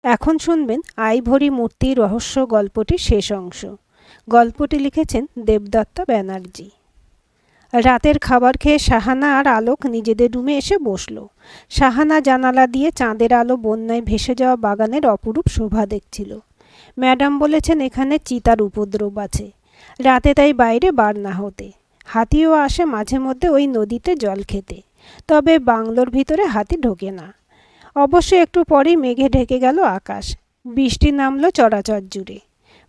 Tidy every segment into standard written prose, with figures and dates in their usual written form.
এখন শুনবেন আইভরি মূর্তি রহস্য গল্পটির শেষ অংশ। গল্পটি লিখেছেন দেবদত্তা ব্যানার্জি। রাতের খাবার খেয়ে শাহানা আর আলোক নিজেদের রুমে এসে বসল। শাহানা জানালা দিয়ে চাঁদের আলো বন্যায় ভেসে যাওয়া বাগানের অপরূপ শোভা দেখছিল। ম্যাডাম বলেছেন এখানে চিতার উপদ্রব আছে, রাতে তাই বাইরে বার না হতে। হাতিও আসে মাঝে মধ্যে ওই নদীতে জল খেতে, তবে বাংলোর ভিতরে হাতি ঢোকে না। অবশ্য একটু পরেই মেঘে ঢেকে গেল আকাশ, বৃষ্টি নামলো চরাচর জুড়ে।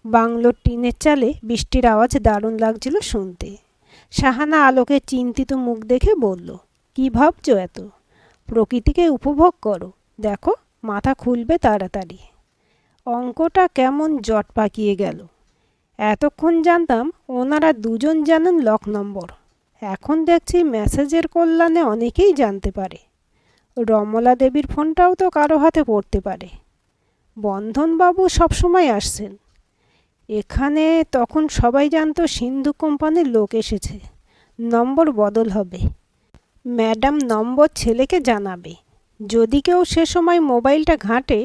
বাংলোর টিনের চালে বৃষ্টির আওয়াজ দারুণ লাগছিল শুনতে। শাহানা আলোকের চিন্তিত মুখ দেখে বলল, কি ভাবছো এত? প্রকৃতিকে উপভোগ করো, দেখো মাথা খুলবে তাড়াতাড়ি। অঙ্কটা কেমন জট পাকিয়ে গেল। এতক্ষণ জানতাম ওনারা দুজন জানেন লক নম্বর, এখন দেখছি মেসেজের কল্যাণে অনেকেই জানতে পারে। রমলা দেবীর ফোনটাও তো কারো হাতে পড়তে পারে। বন্ধনবাবু সবসময় আসছেন এখানে, তখন সবাই জানতো সিন্ধু কোম্পানির লোক এসেছে। নম্বর বদল হবে। ম্যাডাম নম্বর ছেলেকে জানাবে, যদি কেউ সে সময় মোবাইলটা ঘাঁটে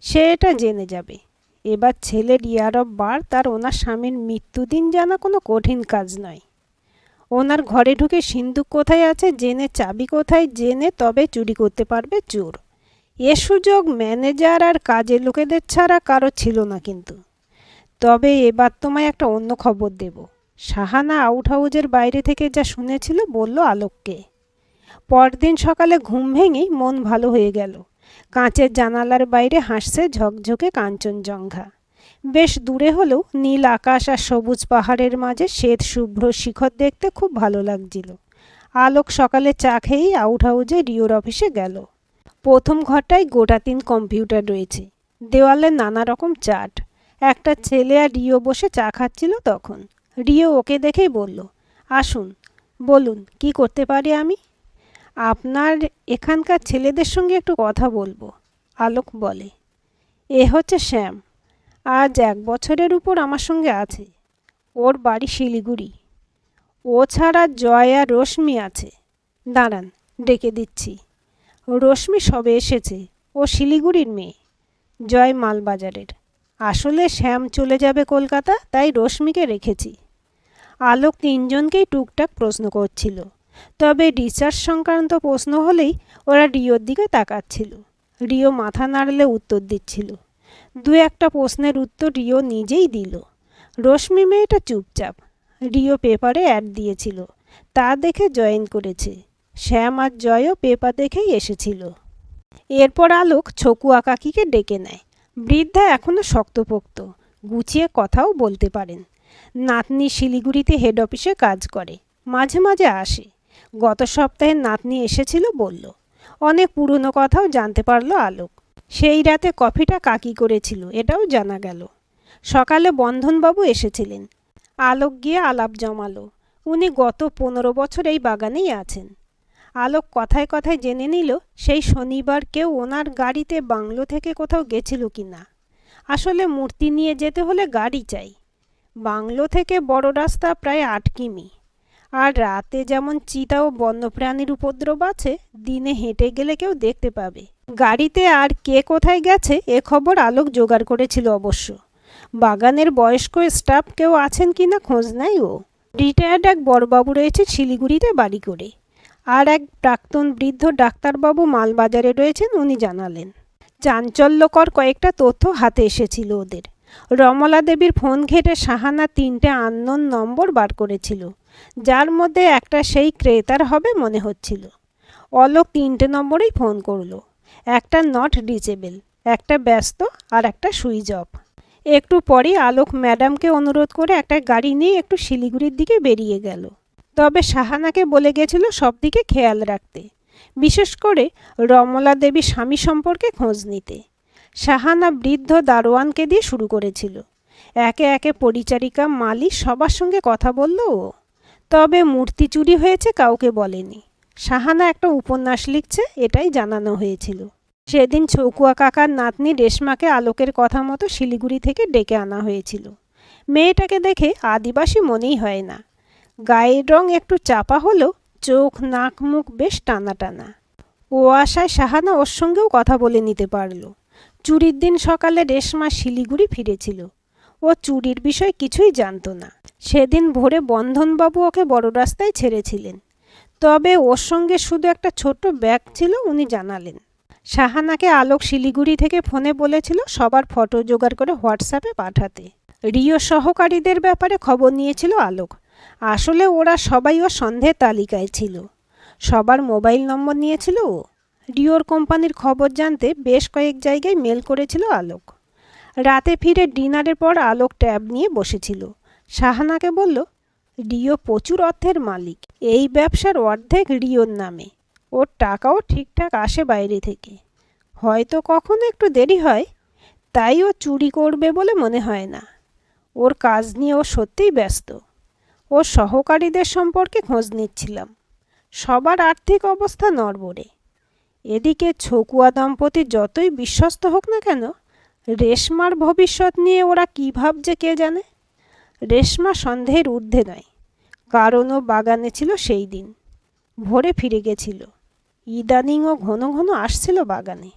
সে এটা জেনে যাবে। এবার ছেলের ইয়ার অফ বার্থ আর ওনার স্বামীর মৃত্যুদিন জানা কোনো কঠিন কাজ নয়। ওনার ঘরে ঢুকে সিন্ধুক কোথায় আছে জেনে, চাবি কোথায় জেনে তবে চুরি করতে পারবে চোর। এ সুযোগ ম্যানেজার আর কাজের লোকেদের ছাড়া কারো ছিল না। কিন্তু তবে এবার তোমায় একটা অন্য খবর দেব। শাহানা আউট হাউজের বাইরে থেকে যা শুনেছিল বলল আলোককে। পরদিন সকালে ঘুম ভেঙেই মন ভালো হয়ে গেল। কাঁচের জানালার বাইরে হাসছে ঝকঝকে কাঞ্চনজঙ্ঘা। বেশ দূরে হলেও নীল আকাশ আর সবুজ পাহাড়ের মাঝে শ্বেত শুভ্র শিখর দেখতে খুব ভালো লাগছিল। আলোক সকালে চা খেয়েই আউট হাউজে রিওর অফিসে গেল। প্রথম ঘরটায় গোটা 3 কম্পিউটার রয়েছে, দেওয়ালে নানা রকম চার্ট। একটা ছেলে আর রিও বসে চা খাচ্ছিল তখন। রিও ওকে দেখেই বলল, আসুন, বলুন কি করতে পারি আমি? আপনার এখানকার ছেলেদের সঙ্গে একটু কথা বলবো, আলোক বলে। এ হচ্ছে শ্যাম, আজ 1 বছরের উপর আমার সঙ্গে আছে। ওর বাড়ি শিলিগুড়ি। ও ছাড়া জয় আর রশ্মি আছে। দাঁড়ান, ডেকে দিচ্ছি। রশ্মি সবে এসেছে, ও শিলিগুড়ির মেয়ে, জয় মালবাজারের। আসলে শ্যাম চলে যাবে কলকাতা, তাই রশ্মিকে রেখেছি। আলোক 3 জনকেই টুকটাক প্রশ্ন করছিল, তবে রিসার্চ সংক্রান্ত প্রশ্ন হলেই ওরা রিওর দিকে তাকাচ্ছিল। রিও মাথা নাড়লে উত্তর দিচ্ছিল। 2-1টা প্রশ্নের উত্তর রিও নিজেই দিল। রশ্মি মেয়েটা চুপচাপ। রিও পেপারে অ্যাড দিয়েছিল, তা দেখে জয়েন করেছে। শ্যাম আর জয়ও পেপার দেখেই এসেছিল। এরপর আলোক ছকুয়া কাকিকে ডেকে নেয়। বৃদ্ধা এখনও শক্তপোক্ত, গুছিয়ে কথাও বলতে পারেন। নাতনি শিলিগুড়িতে হেড অফিসে কাজ করে, মাঝে মাঝে আসে। গত সপ্তাহে নাতনি এসেছিল বলল। অনেক পুরনো কথাও জানতে পারলো আলোক। সেই রাতে কফিটা কাকি করেছিল এটাও জানা গেল। সকালে বন্ধনবাবু এসেছিলেন। আলোক গিয়ে আলাপ জমালো। উনি গত 15 বছর এই বাগানেই আছেন। আলোক কথায় কথায় জেনে নিল সেই শনিবার কেউ ওনার গাড়িতে বাংলো থেকে কোথাও গেছিল কি না। আসলে মূর্তি নিয়ে যেতে হলে গাড়ি চাই। বাংলো থেকে বড় রাস্তা প্রায় 8 কিমি। আর রাতে যেমন চিতা ও বন্যপ্রাণীর উপদ্রব আছে, দিনে হেঁটে গেলে কেউ দেখতে পাবে। গাড়িতে আর কে কোথায় গেছে এ খবর আলোক জোগাড় করেছিল অবশ্য। বাগানের বয়স্ক স্টাফ কেউ আছেন কিনা খোঁজ নেয় ও। রিটায়ার্ড এক বড়বাবু রয়েছে শিলিগুড়িতে বাড়ি করে, আর এক প্রাক্তন বৃদ্ধ ডাক্তারবাবু মালবাজারে রয়েছেন উনি জানালেন। চাঞ্চল্যকর কয়েকটা তথ্য হাতে এসেছিল ওদের। রমলা দেবীর ফোন ঘেঁটে শাহানা 3টে আননোন নম্বর বার করেছিল, যার মধ্যে একটা সেই ক্রেতার হবে মনে হচ্ছিল। অলোক 3টে নম্বরেই ফোন করলো। একটা নট রিচেবল, একটা ব্যস্ত, আর একটা সুইচ অফ। একটু পরেই আলোক ম্যাডামকে অনুরোধ করে একটা গাড়ি নিয়ে একটু শিলিগুড়ির দিকে বেরিয়ে গেল। তবে শাহানাকে বলে গেছিল সব দিকে খেয়াল রাখতে, বিশেষ করে রমলা দেবী স্বামী সম্পর্কে খোঁজ নিতে। শাহানা বৃদ্ধ দারোয়ানকে দিয়ে শুরু করেছিল। একে একে পরিচারিকা, মালি সবার সঙ্গে কথা বলল ও। তবে মূর্তি চুরি হয়েছে কাউকে বলেনি। শাহানা একটা উপন্যাস লিখছে এটাই জানানো হয়েছিল। সেদিন ছকুয়া কাকার নাতনি রেশমাকে আলোকের কথা মতো শিলিগুড়ি থেকে ডেকে আনা হয়েছিল। মেয়েটাকে দেখে আদিবাসী মনেই হয় না। গায়ের রং একটু চাপা হলেও চোখ, নাক, মুখ বেশ টানা টানা। ও আশায় শাহানা ওর সঙ্গেও কথা বলে নিতে পারল। চুরির দিন সকালে রেশমা শিলিগুড়ি ফিরেছিল। ও চুরির বিষয় কিছুই জানত না। সেদিন ভোরে বন্ধনবাবু ওকে বড় রাস্তায় ছেড়েছিলেন, তবে ওর সঙ্গে শুধু একটা ছোট্ট ব্যাগ ছিল উনি জানালেন। সাহানাকে আলোক শিলিগুড়ি থেকে ফোনে বলেছিল সবার ফটো জোগাড় করে হোয়াটসঅ্যাপে পাঠাতে। রিও সহকারীদের ব্যাপারে খবর নিয়েছিল আলোক। আসলে ওরা সবাই ওর সন্দেহের তালিকায় ছিল। সবার মোবাইল নম্বর নিয়েছিল ও। রিওর কোম্পানির খবর জানতে বেশ কয়েক জায়গায় মেল করেছিল আলোক। রাতে ফিরে ডিনারের পর আলোক ট্যাব নিয়ে বসেছিল। সাহানাকে বলল, রিও প্রচুর অর্থের মালিক। এই ব্যবসার অর্ধেক রিওর নামে। ওর টাকাও ঠিকঠাক আসে বাইরে থেকে। হয়তো কখনো একটু দেরি হয়, তাই ও চুরি করবে বলে মনে হয় না। ওর কাজ নিয়ে ও সত্যিই ব্যস্ত। ওর সহকারীদের সম্পর্কে খোঁজ নিচ্ছিলাম। সবার আর্থিক অবস্থা নড়বড়ে। এদিকে ছকুয়া দম্পতি যতই বিশ্বস্ত হোক না কেন, রেশমার ভবিষ্যৎ নিয়ে ওরা কী ভাবছে কে জানে। রেশমা সন্দেহের ঊর্ধ্বে নয়, কারণ ও বাগানে ছিল সেই দিন। ভোরে ফিরে গেছিল। ইদানিং ও ঘন ঘন আসছিল বাগানে।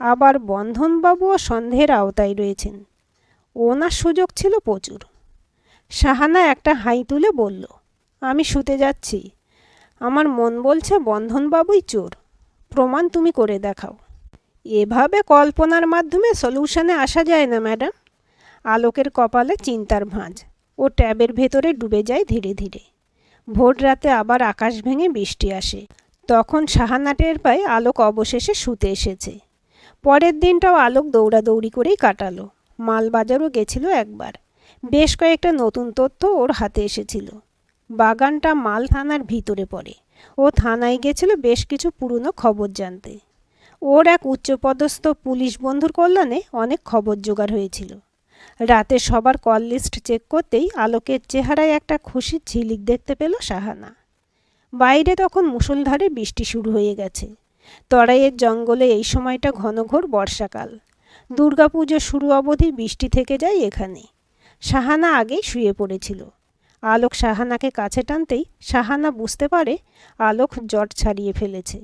আবার বন্ধনবাবুও সন্দেহের আওতায় রয়েছেন। ওনার সুযোগ ছিল প্রচুর। সাহানা একটা হাই তুলে বলল, আমি শুতে যাচ্ছি। আমার মন বলছে বন্ধনবাবুই চোর। প্রমাণ তুমি করে দেখাও। এভাবে কল্পনার মাধ্যমে সলিউশনে আসা যায় না ম্যাডাম। আলোকের কপালে চিন্তার ভাঁজ। ও ট্যাবের ভেতরে ডুবে যায় ধীরে ধীরে। ভোর রাতে আবার আকাশ ভেঙে বৃষ্টি আসে। তখন সাহানা টের পায় আলোক অবশেষে শুতে এসেছে। পরের দিনটাও আলোক দৌড়াদৌড়ি করেই কাটালো। মালবাজারও গেছিল একবার। বেশ কয়েকটা নতুন তথ্য ওর হাতে এসেছিল। বাগানটা মাল থানার ভিতরে পড়ে। ও থানায় গেছিল বেশ কিছু পুরনো খবর জানতে। ওর এক উচ্চপদস্থ পুলিশ বন্ধুর কল্যাণে অনেক খবর জোগাড় হয়েছিল। রাতে সবার কল লিস্ট চেক করতেই আলোকের চেহারায় একটা খুশির ঝিলিক দেখতে পেল সাহানা। বাইরে তখন মুষলধারে বৃষ্টি শুরু হয়ে গেছে। তরাইয়ের জঙ্গলে এই সময়টা ঘনঘোর বর্ষাকাল। দুর্গাপুজো শুরু অবধি বৃষ্টি থেকে যায় এখানে। সাহানা আগেই শুয়ে পড়েছিল। আলোক সাহানাকে কাছে টানতেই সাহানা বুঝতে পারে আলোক জট ছাড়িয়ে ফেলেছে।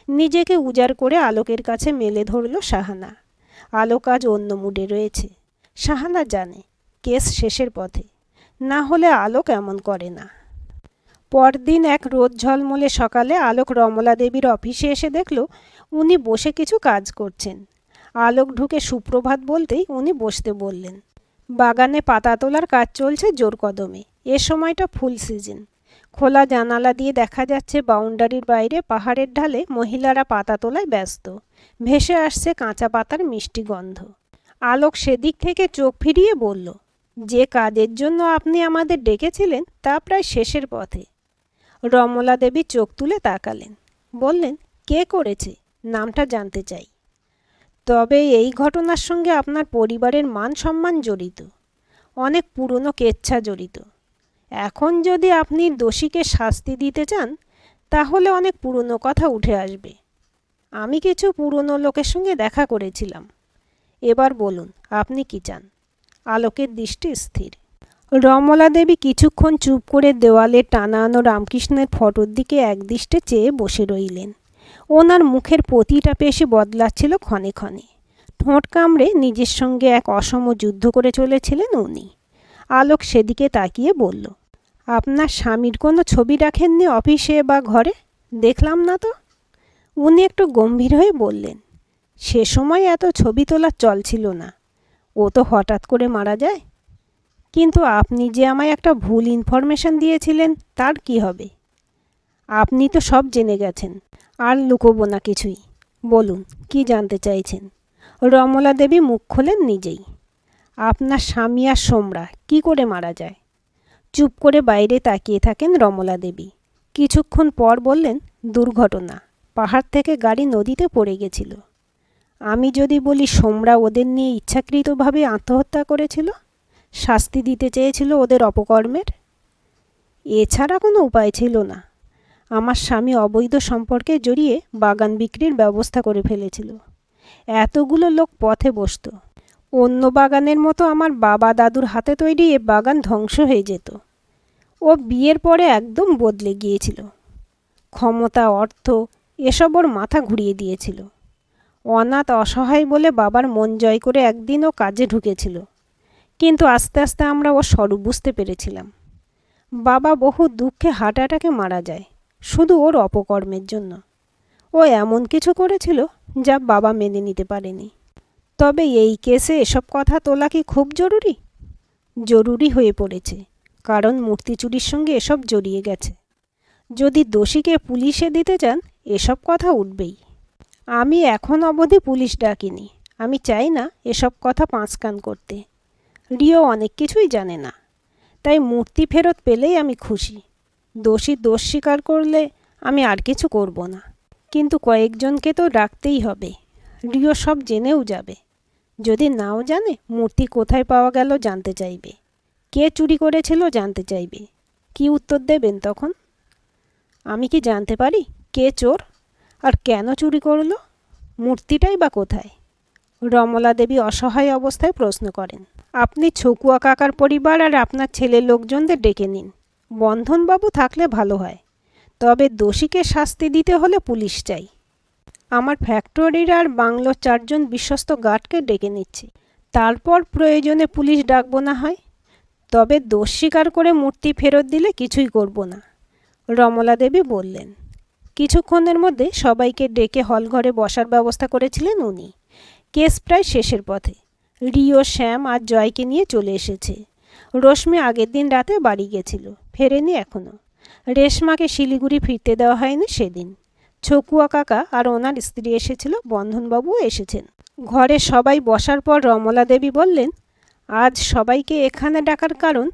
নিজেকে উজাড় করে আলোকের কাছে মেলে ধরল সাহানা। আলোক আজ অন্য মুডে রয়েছে। সাহানা জানে কেস শেষের পথে, না হলে আলোক এমন করে না। পরদিন এক রোদ ঝলমলে সকালে আলোক রমলা দেবীর অফিসে এসে দেখল উনি বসে কিছু কাজ করছেন। আলোক ঢুকে সুপ্রভাত বলতেই উনি বসতে বললেন। বাগানে পাতা তোলার কাজ চলছে জোর কদমে। এ সময়টা ফুল সিজন। খোলা জানালা দিয়ে দেখা যাচ্ছে বাউন্ডারির বাইরে পাহাড়ের ঢালে মহিলারা পাতা তোলায় ব্যস্ত। ভেসে আসছে কাঁচা পাতার মিষ্টি গন্ধ। আলোক সেদিক থেকে চোখ ফিরিয়ে বলল, যে কাজের জন্য আপনি আমাদের ডেকেছিলেন তা প্রায় শেষের পথে। রমলা দেবী চোখ তুলে তাকালেন। বললেন, কে করেছে? নামটা জানতে চাই। তবে এই ঘটনার সঙ্গে আপনার পরিবারের মান সম্মান জড়িত। অনেক পুরনো কেচ্ছা জড়িত। এখন যদি আপনি দোষীকে শাস্তি দিতে চান তাহলে অনেক পুরনো কথা উঠে আসবে। আমি কিছু পুরনো লোকের সঙ্গে দেখা করেছিলাম। এবার বলুন আপনি কি চান? আলোকের দৃষ্টি স্থির। রমলা দেবী কিছুক্ষণ চুপ করে দেওয়ালে টানানো রামকৃষ্ণের ফটোর দিকে একদৃষ্টে চেয়ে বসে রইলেন। ওনার মুখের প্রতিটা পেশি বদলাচ্ছিল ক্ষণে ক্ষণে। ঠোঁট কামড়ে নিজের সঙ্গে এক অসম যুদ্ধ করে চলেছিলেন উনি। আলোক সেদিকে তাকিয়ে বলল, আপনার স্বামীর কোনো ছবি রাখেননি অফিসে বা ঘরে? দেখলাম না তো। উনি একটু গম্ভীর হয়ে বললেন, সে সময় এত ছবি তোলার চল ছিল না। ও তো হঠাৎ করে মারা যায়। কিন্তু আপনি যে আমায় একটা ভুল ইনফরমেশন দিয়েছিলেন তার কি হবে? আপনি তো সব জেনে গেছেন। আর লুকোবো না কিছুই। বলুন কি জানতে চাইছেন? রমলা দেবী মুখ খোলেন নিজেই। আপনার স্বামী আর সোমরা কি করে মারা যায়? চুপ করে বাইরে তাকিয়ে থাকেন রমলা দেবী। কিছুক্ষণ পর বললেন, দুর্ঘটনা। পাহাড় থেকে গাড়ি নদীতে পড়ে গেছিল। আমি যদি বলি সোমরা ওদের নিয়ে ইচ্ছাকৃতভাবে আত্মহত্যা করেছিল, শাস্তি দিতে চেয়েছিল ওদের অপকর্মের। এছাড়া কোনো উপায় ছিল না। আমার স্বামী অবৈধ সম্পর্কে জড়িয়ে বাগান বিক্রির ব্যবস্থা করে ফেলেছিল। এতগুলো লোক পথে বসত। অন্য বাগানের মতো আমার বাবা দাদুর হাতে তৈরি এ বাগান ধ্বংস হয়ে যেত। ও বিয়ের পরে একদম বদলে গিয়েছিল। ক্ষমতা, অর্থ এসব ওর মাথা ঘুরিয়ে দিয়েছিল। অনাথ অসহায় বলে বাবার মন জয় করে একদিন ও কাজে ঢুকেছিল, কিন্তু আস্তে আস্তে আমরা ওর স্বরূপ বুঝতে পেরেছিলাম। বাবা বহু দুঃখে হার্ট অ্যাটাকে মারা যায়, শুধু ওর অপকর্মের জন্য। ও এমন কিছু করেছিল যা বাবা মেনে নিতে পারেনি। তবে এই কেসে এসব কথা তোলা কি খুব জরুরি? জরুরি হয়ে পড়েছে, কারণ মূর্তি চুরির সঙ্গে এসব জড়িয়ে গেছে। যদি দোষীকে পুলিশে দিতে চান, এসব কথা উঠবেই। আমি এখন অবধি পুলিশ ডাকিনি। আমি চাই না এসব কথা পাঁচকান করতে। রিও অনেক কিছুই জানে না, তাই মূর্তি ফেরত পেলেই আমি খুশি। দোষী দোষ স্বীকার করলে আমি আর কিছু করব না, কিন্তু কয়েকজনকে তো ডাকতেই হবে। রিও সব জেনেও যাবে। যদি নাও জানে, মূর্তি কোথায় পাওয়া গেল জানতে চাইবে, কে চুরি করেছিল জানতে চাইবে। কি উত্তর দেবেন তখন? আমি কি জানতে পারি কে চোর আর কেন চুরি করলো? মূর্তিটাই বা কোথায়? রমলা দেবী অসহায় অবস্থায় প্রশ্ন করেন। আপনি ছকুয়া কাকার পরিবার আর আপনার ছেলের লোকজনদের ডেকে নিন। বন্ধনবাবু থাকলে ভালো হয়, তবে দোষীকে শাস্তি দিতে হলে পুলিশ চাই। আমার ফ্যাক্টরির আর বাংলোর 4 জন বিশ্বস্ত গার্ডকে ডেকে নিচ্ছি। তারপর প্রয়োজনে পুলিশ ডাকবো না হয়। তবে দোষ স্বীকার করে মূর্তি ফেরত দিলে কিছুই করব না, রমলা দেবী বললেন। কিছুক্ষণের মধ্যে সবাইকে ডেকে হলঘরে বসার ব্যবস্থা করেছিলেন উনি। কেস প্রায় শেষের পথে। রিও, শ্যাম আর জয়কে নিয়ে চলে এসেছে। রশ্মি আগের দিন রাতে বাড়ি গেছিল, ফেরেনি এখনও। রেশমাকে শিলিগুড়ি ফিরতে দেওয়া হয়নি সেদিন। ছকুয়া কাকা আর ওনার স্ত্রী এসেছিল, বন্ধনবাবুও এসেছেন। ঘরে সবাই বসার পর রমলা দেবী বললেন, আজ সবাইকে এখানে ডাকার কারণ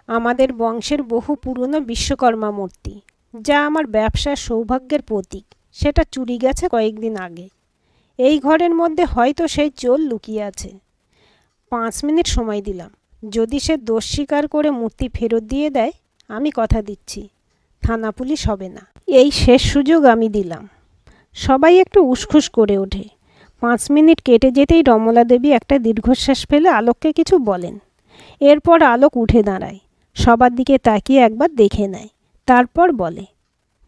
আমাদের বংশের বহু পুরনো বিশ্বকর্মা মূর্তি, যা আমার ব্যবসার সৌভাগ্যের প্রতীক, সেটা চুরি গেছে কয়েকদিন আগে। এই ঘরের মধ্যে হয়তো সেই চোর লুকিয়ে আছে। 5 মিনিট সময় দিলাম। যদি সে দোষ স্বীকার করে মূর্তি ফেরত দিয়ে দেয়, আমি কথা দিচ্ছি থানা পুলিশ হবে না। এই শেষ সুযোগ আমি দিলাম। সবাই একটু উসখুস করে ওঠে। 5 মিনিট কেটে যেতেই রমলা দেবী একটা দীর্ঘশ্বাস ফেলে আলোককে কিছু বলেন। এরপর আলোক উঠে দাঁড়ায়, সবার দিকে তাকিয়ে একবার দেখে নেয়, তারপর বলে,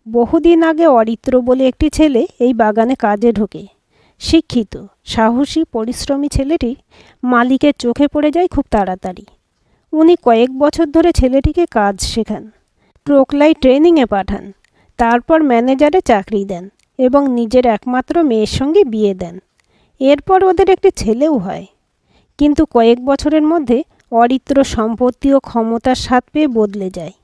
বহুদিন আগে অরিত্র বলে একটি ছেলে এই বাগানে কাজে ঢোকে। শিক্ষিত, সাহসী, পরিশ্রমী ছেলেটি মালিকের চোখে পড়ে যায় খুব তাড়াতাড়ি। উনি কয়েক বছর ধরে ছেলেটিকে কাজ শেখান, টোকলাই ট্রেনিংয়ে পাঠান, তারপর ম্যানেজারে চাকরি দেন এবং নিজের একমাত্র মেয়ের সঙ্গে বিয়ে দেন। এরপর ওদের একটি ছেলেও হয়। কিন্তু কয়েক বছরের মধ্যে অরিত্র সম্পত্তি ও ক্ষমতার স্বাদ পেয়ে বদলে যায়।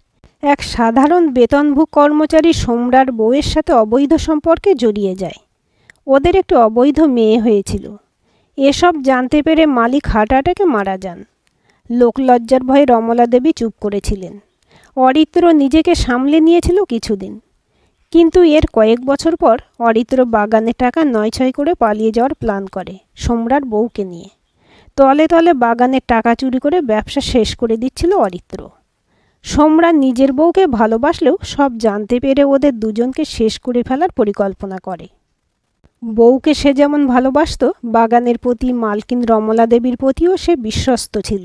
এক সাধারণ বেতনভুক কর্মচারী সোমরার বউয়ের সাথে অবৈধ সম্পর্কে জড়িয়ে যায়। ওদের একটি অবৈধ মেয়ে হয়েছিল। এসব জানতে পেরে মালিক হার্ট অ্যাটাকে মারা যান। লোকলজ্জার ভয়ে রমলা দেবী চুপ করেছিলেন। অরিত্র নিজেকে সামলে নিয়েছিল কিছুদিন, কিন্তু এর কয়েক বছর পর অরিত্র বাগানে টাকা নয়-ছয় করে পালিয়ে যাওয়ার প্ল্যান করে সোমরার বউকে নিয়ে। তলে তলে বাগানের টাকা চুরি করে ব্যবসা শেষ করে দিচ্ছিল অরিত্র। সোমরা নিজের বউকে ভালোবাসলেও সব জানতে পেরে ওদের দুজনকে শেষ করে ফেলার পরিকল্পনা করে। বউকে সে যেমন ভালোবাসত, বাগানের প্রতি মালকিন রমলা দেবীর প্রতিও সে বিশ্বস্ত ছিল।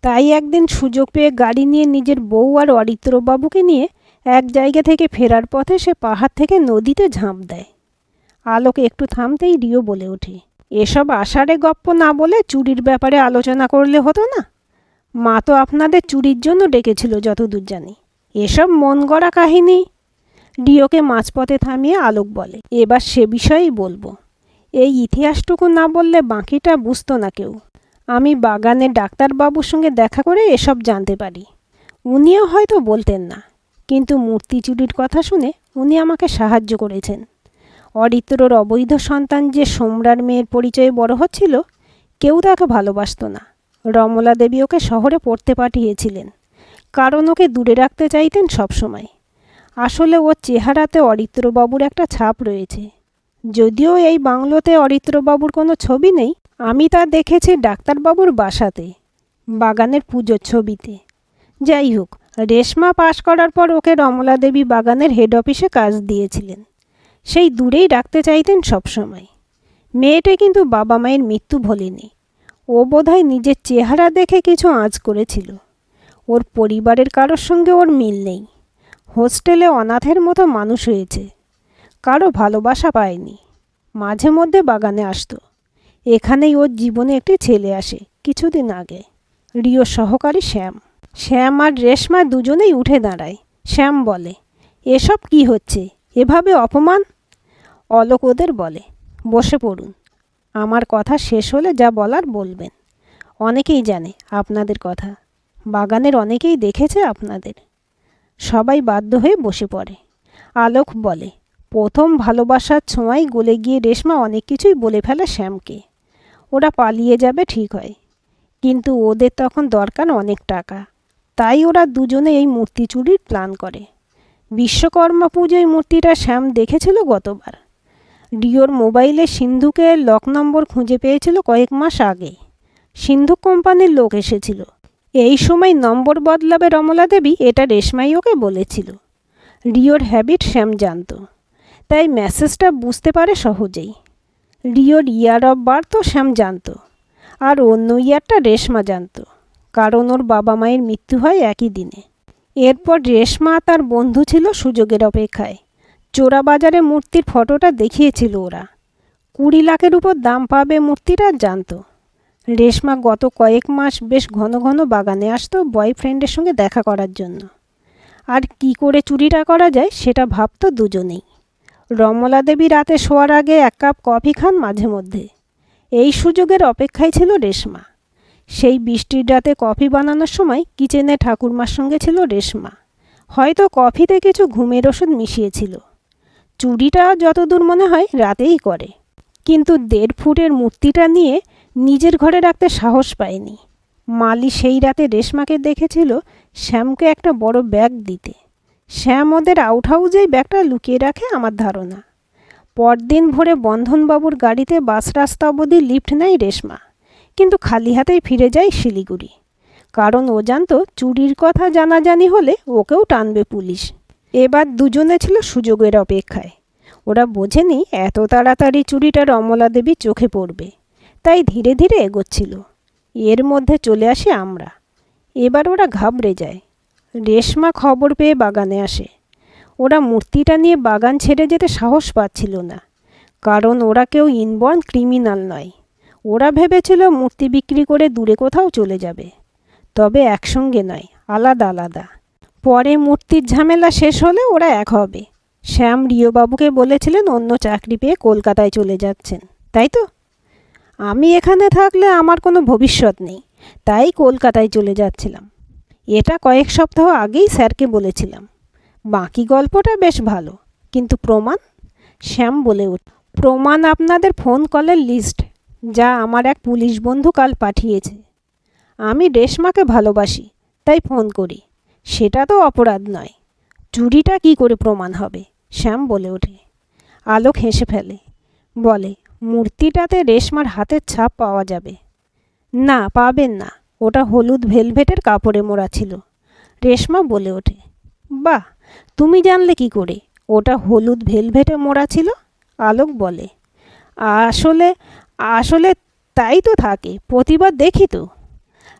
তাই একদিন সুযোগ পেয়ে গাড়ি নিয়ে নিজের বউ আর অরিত্রবাবুকে নিয়ে এক জায়গা থেকে ফেরার পথে সে পাহাড় থেকে নদীতে ঝাঁপ দেয়। আলোক একটু থামতেই রিও বলে ওঠে, এসব আষাঢ়ে গপ্প না বলে চুরির ব্যাপারে আলোচনা করলে হতো না? মা তো আপনাদের চুরির জন্য ডেকেছিল যতদূর জানি। এসব মন গড়া কাহিনী। রিওকে মাঝপথে থামিয়ে আলোক বলে, এবার সে বিষয়েই বলবো। এই ইতিহাসটুকু না বললে বাকিটা বুঝতো না কেউ। আমি বাগানের ডাক্তারবাবুর সঙ্গে দেখা করে এসব জানতে পারি। উনিও হয়তো বলতেন না, কিন্তু মূর্তি চুরির কথা শুনে উনি আমাকে সাহায্য করেছেন। অরিত্রর অবৈধ সন্তান যে সোমরার মেয়ের পরিচয়ে বড় হচ্ছিল, কেউ তাকে ভালোবাসত না। রমলা দেবী ওকে শহরে পড়তে পাঠিয়েছিলেন, কারণ ওকে দূরে রাখতে চাইতেন সবসময়। আসলে ওর চেহারাতে অরিত্রবাবুর একটা ছাপ রয়েছে। যদিও এই বাংলোতে অরিত্রবাবুর কোনো ছবি নেই, আমি তা দেখেছি ডাক্তারবাবুর বাসাতে, বাগানের পুজোর ছবিতে। যাই হোক, রেশমা পাশ করার পর ওকে রমলা দেবী বাগানের হেড অফিসে কাজ দিয়েছিলেন। সেই দূরেই রাখতে চাইতেন সবসময়। মেয়েটা কিন্তু বাবা মায়ের মৃত্যু ভোলেনি। ও বোধহয় নিজের চেহারা দেখে কিছু আঁচ করেছিল। ওর পরিবারের কারোর সঙ্গে ওর মিল নেই। হোস্টেলে অনাথের মতো মানুষ হয়েছে, কারো ভালোবাসা পায়নি। মাঝে মধ্যে বাগানে আসতো। এখানেই ওর জীবনে একটি ছেলে আসে কিছুদিন আগে, রিও সহকারী শ্যাম। শ্যাম আর রেশমা দুজনেই উঠে দাঁড়ায়। শ্যাম বলে, এসব কি হচ্ছে, এভাবে অপমান? অলোক ওদের বলে, বসে পড়ুন, আমার কথা শেষ হলে যা বলার বলবেন। অনেকেই জানে আপনাদের কথা, বাগানের অনেকেই দেখেছে আপনাদের। সবাই বাধ্য হয়ে বসে পড়ে। আলোক বলে, প্রথম ভালোবাসার ছোঁয়ায় গলে গিয়ে রেশমা অনেক কিছুই বলে ফেলে শ্যামকে। ওরা পালিয়ে যাবে ঠিক হয়, কিন্তু ওদের তখন দরকার অনেক টাকা। তাই ওরা দুজনে এই মূর্তি চুরির প্ল্যান করে। বিশ্বকর্মা পুজোয় মূর্তিটা শ্যাম দেখেছিল গতবার। রিওর মোবাইলে সিন্ধুকে লক নম্বর খুঁজে পেয়েছিল কয়েক মাস আগে। সিন্ধু কোম্পানির লোক এসেছিল। এই সময় নম্বর বদলাবে রমলা দেবী, এটা রেশমাই ওকে বলেছিল। রিওর হ্যাবিট শ্যাম জানত, তাই মেসেজটা বুঝতে পারে সহজেই। রিওর ইয়ার অফ বার্থও শ্যাম জানত, আর অন্য ইয়ারটা রেশমা জানত, কারণ ওর বাবা মায়ের মৃত্যু হয় একই দিনে। এরপর রেশমা তার বন্ধু ছিল সুযোগের অপেক্ষায়। চোরা বাজারে মূর্তির ফটোটা দেখিয়েছিল ওরা। 20 লাখের উপর দাম পাবে মূর্তিটা জানত। রেশমা গত কয়েক মাস বেশ ঘন ঘন বাগানে আসতো বয়ফ্রেন্ডের সঙ্গে দেখা করার জন্য। আর কি করে চুরিটা করা যায় সেটা ভাবতো দুজনেই। রমলা দেবী রাতে শোয়ার আগে 1 কাপ কফি খান মাঝে মধ্যে। এই সুযোগের অপেক্ষায় ছিল রেশমা। সেই বৃষ্টির রাতে কফি বানানোর সময় কিচেনে ঠাকুরমার সঙ্গে ছিল রেশমা। হয়তো কফিতে কিছু ঘুমের ওষুধ মিশিয়েছিল। চুরিটা যতদূর মনে হয় রাতেই করে, কিন্তু 1.5 ফুটের মূর্তিটা নিয়ে নিজের ঘরে রাখতে সাহস পায়নি। মালি সেই রাতে রেশমাকে দেখেছিল শ্যামকে একটা বড় ব্যাগ দিতে। শ্যাম ওদের আউট হাউসেই ব্যাগটা লুকিয়ে রাখে আমার ধারণা। পরদিন ভোরে বন্ধনবাবুর গাড়িতে বাস রাস্তা অবধি লিফট নেয় রেশমা, কিন্তু খালি হাতেই ফিরে যায় শিলিগুড়ি। কারণ ও জানত চুরির কথা জানাজানি হলে ওকেও টানবে পুলিশ। এবার দুজনে ছিল সুযোগের অপেক্ষায়। ওরা বোঝেনি এত তাড়াতাড়ি চুরিটা রমলা দেবী চোখে পড়বে, তাই ধীরে ধীরে এগোচ্ছিল। এর মধ্যে চলে আসে আমরা। এবার ওরা ঘাবড়ে যায়। রেশমা খবর পেয়ে বাগানে আসে। ওরা মূর্তিটা নিয়ে বাগান ছেড়ে যেতে সাহস পাচ্ছিল না, কারণ ওরা কেউ ইনবর্ন ক্রিমিনাল নয়। ওরা ভেবেছিল মূর্তি বিক্রি করে দূরে কোথাও চলে যাবে, তবে একসঙ্গে নয়, আলাদা আলাদা। পরে মূর্তির ঝামেলা শেষ হলে ওরা এক হবে। শ্যাম রিওবাবুকে বলেছিলেন অন্য চাকরি পেয়ে কলকাতায় চলে যাচ্ছেন, তাই তো? আমি এখানে থাকলে আমার কোনো ভবিষ্যৎ নেই, তাই কলকাতায় চলে যাচ্ছিলাম। এটা কয়েক সপ্তাহ আগেই স্যারকে বলেছিলাম। বাকি গল্পটা বেশ ভালো, কিন্তু প্রমাণ? শ্যাম বলে ওঠে, প্রমাণ আপনাদের ফোন কলের লিস্ট, যা আমার এক পুলিশ বন্ধু কাল পাঠিয়েছে। আমি রেশমাকে ভালোবাসি, তাই ফোন করি। সেটা তো অপরাধ নয়। চুরিটা কি করে প্রমাণ হবে? শ্যাম বলে ওঠে। আলোক হেসে ফেলে, বলে, মূর্তিটাতে রেশমার হাতের ছাপ পাওয়া যাবে। না, পাবেন না, ওটা হলুদ ভেলভেটের কাপড়ে মোড়া ছিল। রেশমা বলে ওঠে, বাহ, তুমি জানলে কি করে ওটা হলুদ ভেলভেটে মোড়া ছিল? আলোক বলে, আসলে আসলে তাই তো থাকে, প্রতিবার দেখি তো।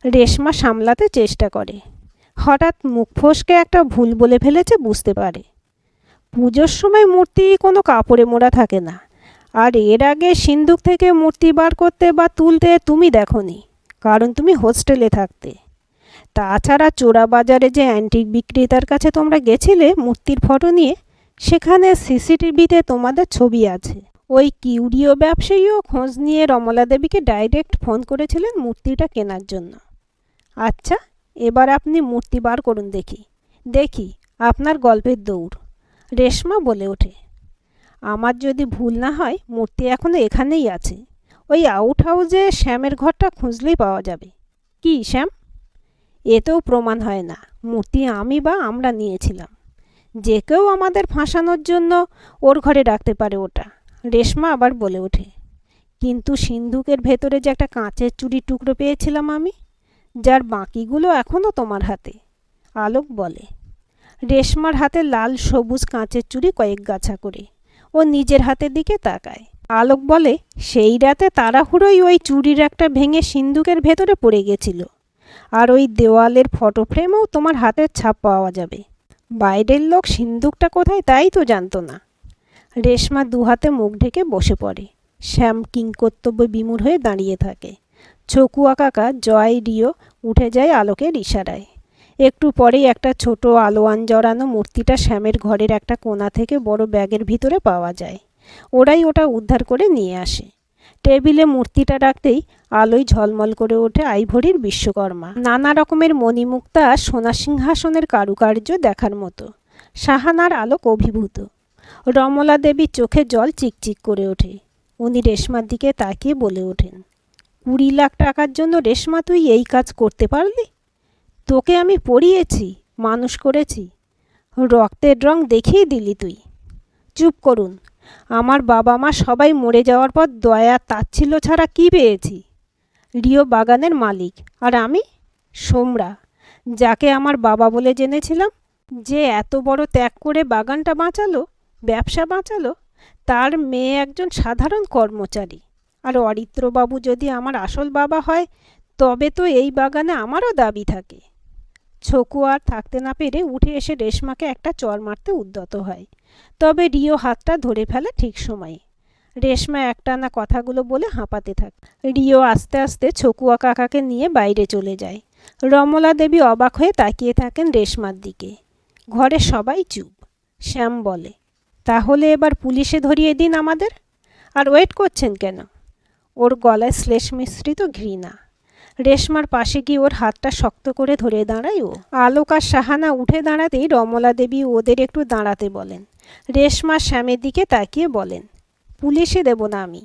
রেশমা সামলাতে চেষ্টা করে। হঠাৎ মুখ ফসকে একটা ভুল বলে ফেলেছে বুঝতে পারে। পুজোর সময় মূর্তি কোনো কাপড়ে মোড়া থাকে না, আর এর আগে সিন্ধুক থেকে মূর্তি বার করতে বা তুলতে তুমি দেখোনি, কারণ তুমি হোস্টেলে থাকতে। তাছাড়া চোরা বাজারে যে অ্যান্টিক বিক্রেতার কাছে তোমরা গেছিলে মূর্তির ফটো নিয়ে, সেখানে সিসিটিভিতে তোমাদের ছবি আছে। ওই কিউরিও ব্যবসায়ীও খোঁজ নিয়ে রমলা দেবীকে ডাইরেক্ট ফোন করেছিলেন মূর্তিটা কেনার জন্য। আচ্ছা, এবার আপনি মূর্তি বার করুন দেখি, দেখি আপনার গল্পের দৌড়। রেশমা বলে ওঠে, আমার যদি ভুল না হয় মূর্তি এখনও এখানেই আছে। ওই আউট হাউসে শ্যামের ঘরটা খুঁজলেই পাওয়া যাবে। কি শ্যাম? এতেও প্রমাণ হয় না মূর্তি আমি বা আমরা নিয়েছিলাম। যে কেউ আমাদের ফাঁসানোর জন্য ওর ঘরে রাখতে পারে ওটা। রেশমা আবার বলে ওঠে, কিন্তু সিন্ধুকের ভেতরে যে একটা কাঁচের চুড়ির টুকরো পেয়েছিলাম আমি, যার বাকিগুলো এখনও তোমার হাতে। আলোক বলে। রেশমার হাতে লাল সবুজ কাঁচের চুড়ি কয়েক গাছা করে। ও নিজের হাতের দিকে তাকায়। আলোক বলে, সেই রাতে তাড়াহুড়োই ওই চুড়ির একটা ভেঙে সিন্ধুকের ভেতরে পড়ে গেছিল। আর ওই দেওয়ালের ফটো ফ্রেমেও তোমার হাতের ছাপ পাওয়া যাবে। বাইরের লোক সিন্ধুকটা কোথায় তাই তো জানতো না। রেশমা দুহাতে মুখ ঢেকে বসে পড়ে। শ্যাম কিংকর্তব্য বিমূঢ় হয়ে দাঁড়িয়ে থাকে। ছকুয়া কাকা, জয়, রিও উঠে যায় আলোকের ইশারায়। একটু পরেই একটা ছোট আলোয়ান জড়ানো মূর্তিটা শ্যামের ঘরের একটা কোণা থেকে বড় ব্যাগের ভিতরে পাওয়া যায়। ওরাই ওটা উদ্ধার করে নিয়ে আসে। টেবিলে মূর্তিটা রাখতেই আলোয় ঝলমল করে ওঠে আইভরির বিশ্বকর্মা। নানা রকমের মণিমুক্তা সোনা সিংহাসনের কারুকার্য দেখার মতো। সাহানার আলোক অভিভূত। রমলা দেবীর চোখে জল চিকচিক করে ওঠে। উনি রেশমার দিকে তাকিয়ে বলে ওঠেন, 20 লাখ টাকার জন্য রেশমা তুই এই কাজ করতে পারলি? তোকে আমি পড়িয়েছি, মানুষ করেছি, রক্তের রং দেখিয়ে দিলি তুই। চুপ করুন। আমার বাবা মা সবাই মরে যাওয়ার পর দয়া তাচ্ছিল্য ছাড়া কী পেয়েছি? রিও বাগানের মালিক, আর আমি সোমরা, যাকে আমার বাবা বলে জেনেছিলাম, যে এত বড় ত্যাগ করে বাগানটা বাঁচালো, ব্যবসা বাঁচালো, তার মেয়ে একজন সাধারণ কর্মচারী। আর অরিত্রবাবু যদি আমার আসল বাবা হয়, তবে তো এই বাগানে আমারও দাবি থাকে। ছকু আর থাকতে না পেরে উঠে এসে রেশমাকে একটা চড় মারতে উদ্যত হয়। তবে রিও হাতটা ধরে ফেলে ঠিক সময়ে। রেশমা একটানা কথাগুলো বলে হাঁপাতে থাকে। রিও আস্তে আস্তে ছকুয়া কাকাকে নিয়ে বাইরে চলে যায়। রমলা দেবী অবাক হয়ে তাকিয়ে থাকেন রেশমার দিকে। ঘরে সবাই চুপ। শ্যাম বলে, তাহলে এবার পুলিশে ধরিয়ে দিন আমাদের। আর ওয়েট করছেন কেন? ওর গলায় শ্লেষ মিশ্রিত ঘৃণা। রেশমার পাশে গিয়ে ওর হাতটা শক্ত করে ধরে দাঁড়ায় ও। আলোক আর সাহানা উঠে দাঁড়াতেই রমলা দেবী ওদের একটু দাঁড়াতে বলেন। রেশমা শ্যামের দিকে তাকিয়ে বলেন, পুলিশে দেব না আমি,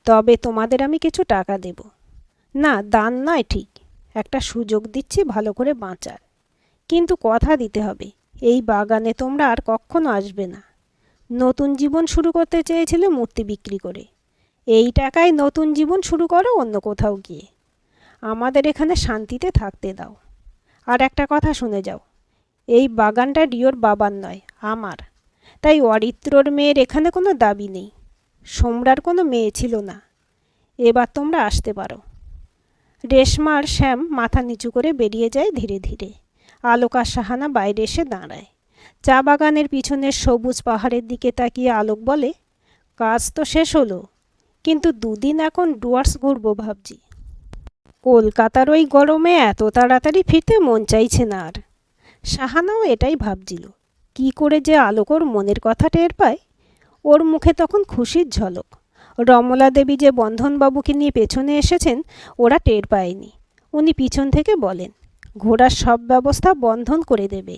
তবে তোমাদের আমি কিছু টাকা দেব। না, দান নয় ঠিক, একটা সুযোগ দিচ্ছি ভালো করে বাঁচার। কিন্তু কথা দিতে হবে, এই বাগানে তোমরা আর কখনো আসবে না। নতুন জীবন শুরু করতে চেয়েছিলে মূর্তি বিক্রি করে, এই টাকায় নতুন জীবন শুরু করো অন্য কোথাও গিয়ে। আমাদের এখানে শান্তিতে থাকতে দাও। আর একটা কথা শুনে যাও, এই বাগানটা রিওর বাবার নয়, আমার। তাই অরিত্রর মেয়ের এখানে কোনো দাবি নেই। সোমরার কোনো মেয়ে ছিল না। এবার তোমরা আসতে পারো। রেশমা আর শ্যাম মাথা নিচু করে বেরিয়ে যায় ধীরে ধীরে। আলোক আর সাহানা বাইরে এসে দাঁড়ায়। চা বাগানের পিছনের সবুজ পাহাড়ের দিকে তাকিয়ে আলোক বলে, কাজ তো শেষ হলো, কিন্তু 2 দিন এখন ডুয়ার্স ঘুরবো ভাবছি। কলকাতার ওই গরমে এত তাড়াতাড়ি ফিরতে মন চাইছে না আর। সাহানাও এটাই ভাবছিল, কি করে যে আলোক ওর মনের কথা টের পায়। ওর মুখে তখন খুশির ঝলক। রমলা দেবী যে বন্ধনবাবুকে নিয়ে পেছনে এসেছেন, ওরা টের পায়নি। উনি পিছন থেকে বলেন, ঘোড়ার সব ব্যবস্থা বন্ধন করে দেবে,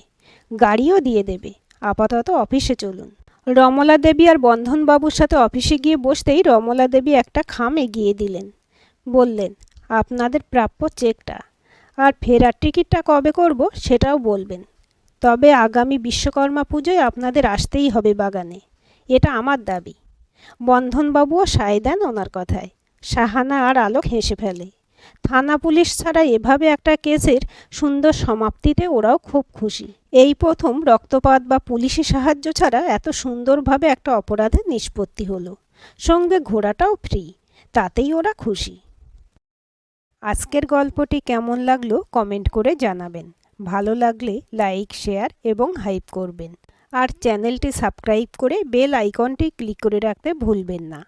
গাড়িও দিয়ে দেবে, আপাতত অফিসে চলুন। রমলা দেবী আর বন্ধনবাবুর সাথে অফিসে গিয়ে বসতেই রমলা দেবী একটা খাম এগিয়ে দিলেন। বললেন, আপনাদের প্রাপ্য চেকটা, আর ফেরার টিকিটটা কবে করব সেটাও বলবেন। তবে আগামী বিশ্বকর্মা পুজোয় আপনাদের আসতেই হবে বাগানে, এটা আমার দাবি। বন্ধনবাবুও সায় দেন ওনার কথায়। সাহানা আর আলোক হেসে ফেলে। থানা পুলিশ ছাড়া এভাবে একটা কেসের সুন্দর সমাপ্তিতে ওরাও খুব খুশি। এই প্রথম রক্তপাত বা পুলিশি সাহায্য ছাড়া এত সুন্দরভাবে একটা অপরাধের নিষ্পত্তি হলো। সঙ্গে ঘোড়াটাও ফ্রি, তাতেই ওরা খুশি। আজকের গল্পটি কেমন লাগলো কমেন্ট করে জানাবেন। ভালো লাগলে লাইক, শেয়ার এবং হাইপ করবেন। আর চ্যানেলটি সাবস্ক্রাইব করে বেল আইকনটি ক্লিক করে রাখতে ভুলবেন না।